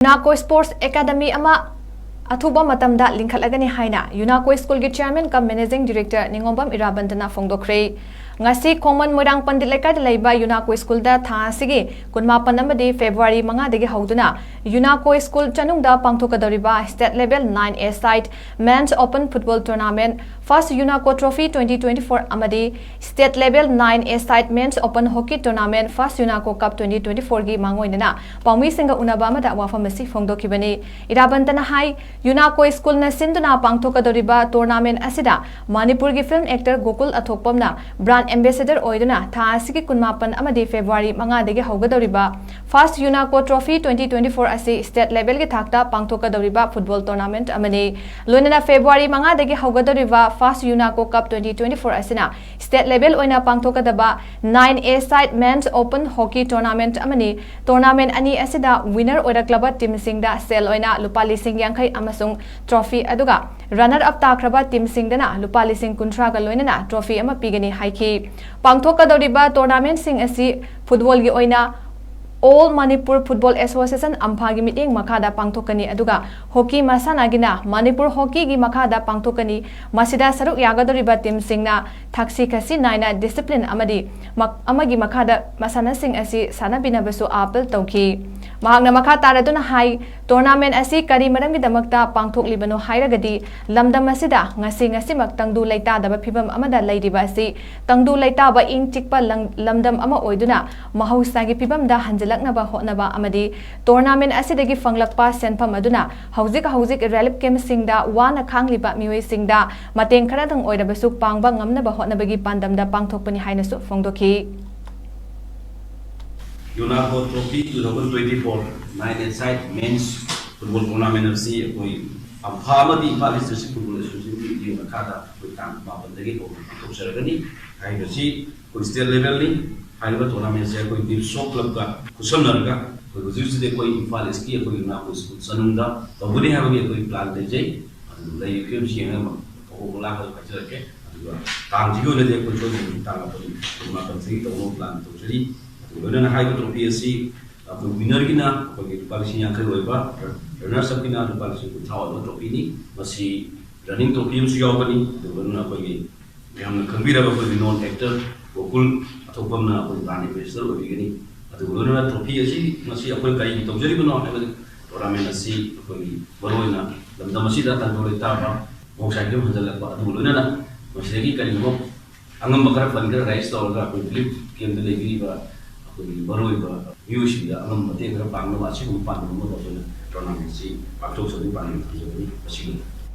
यूनाको sports academy अथुबा मतमदा लिंखलगनी हाइना यूनाको स्कूल के chairman cum managing director Ningombam इराबंतना फोंदोखरे ngasi khongman moirang pandit laikai da leiba यूनाको school da tha asigi kunmapan amadi February 5 dagi hauduna यूनाको school chanungda pangthokadoriba state level 9A side men's open football tournament first यूनाको trophy 2024 amadi state level 9A side men's open hockey tournament first यूनाको cup 2024 gi mangoinana paumi singa unaba amada wafamasi phongdokhibani irabantana hai यूनाको school na sinduna pangthokadoriba tournament asida manipur gi film actor gokul athokpamna brand ambassador oiduna tha asigi kunmapan amadi February 5 dagi haugadoriba first यूनाको trophy 2024 asi state level gi thakta pangthokadoriba football tournament amani loinana February 5 dagi haugadoriba first यूनाको cup 2024 asina state level oina pangthokadaba 9A side men's open hockey tournament amani tournament ani asida winner oira club team singda sel oina lupa lising yankhai amasung trophy aduga runner up takraba team singdana lupa lising kuntra ga loinana trophy ama pigani haiki pangthokadoriba tournament sing asi football gi oina All Manipur Football Association Amphagi meeting makada pangthokani aduga hockey masana gina Manipur hockey gi makada pangthokani masida saruk yagadoriba team singna thaksi khasi naina discipline amagi makada masana sing asi sanabina besu apel tawki mahakna makha taraduna hai tournament asi kari maram gi damakta pangthoklibano hairagadi lamdam asida ngasi mak tangdu leita daba phibam amada leidiba asi tangdu leita ba ing chikpa lamdam ama oiduna mahausa gi phibam da laknaba hotnaba amadi tournament asidagi fanglakpa senpham aduna hauzik relief camp singda wana khangliba mioi singda mateng kharadang oirabasu pangba ngamnaba hotnabagi pandamda pangthokpani hainasu phongdokhi यूनाको trophy 2024 9A side men's football tournament of sea koi amphama di Palestine football association di makada koi tam babandagi ko saragani hai basi koi state level ni हाइबा tournament से कोई दिलसो club का कुशल नरगा कोई गुजरात से कोई इंफाल इसकी कोई यूनाको स्कूल सनुंदा तो बुरी है वो कोई प्लान दे जाए लाइक क्यों सी है वो बोला कर कचरा के तांग जियो ने देखो जो तांग पर टूर्नामेंट से तो वो प्लान तो चली तो लोगों ने हाइबा ट्रॉफी ऐसी अब विनर की ना कोई पालिसी यहाँ कर होएगा रनर सब की ना तो पालिसी को था वो ट्रॉफी नहीं बस ही रनिंग ट्रॉफी में सियाओ बनी तो लोगों ने कोई हम कंप्यूटर पर कोई नॉन एक्टर गोकुल अथोपमना कोई ब्रांड एम्बेसडर होइगनी अदुलोना ट्रॉफी अछि मसी अखोय कई तौजरिबनो हाबे टूर्नामेंट अछि अखोय बरोइना लमदम असिदा तंदोले ताबा मोक्साइके हंजलकबा अदुलोना मसीगी करिगो अंगम बकर फंगर राइस तौरगा कोई क्लिप केम दे लेगिबा अखोय बरोइबा यूशिदा अंगम मते घर पांगनो आछि को पांगनो मदोना टूर्नामेंट सि पाक्टो सदि पांगनो मसीगी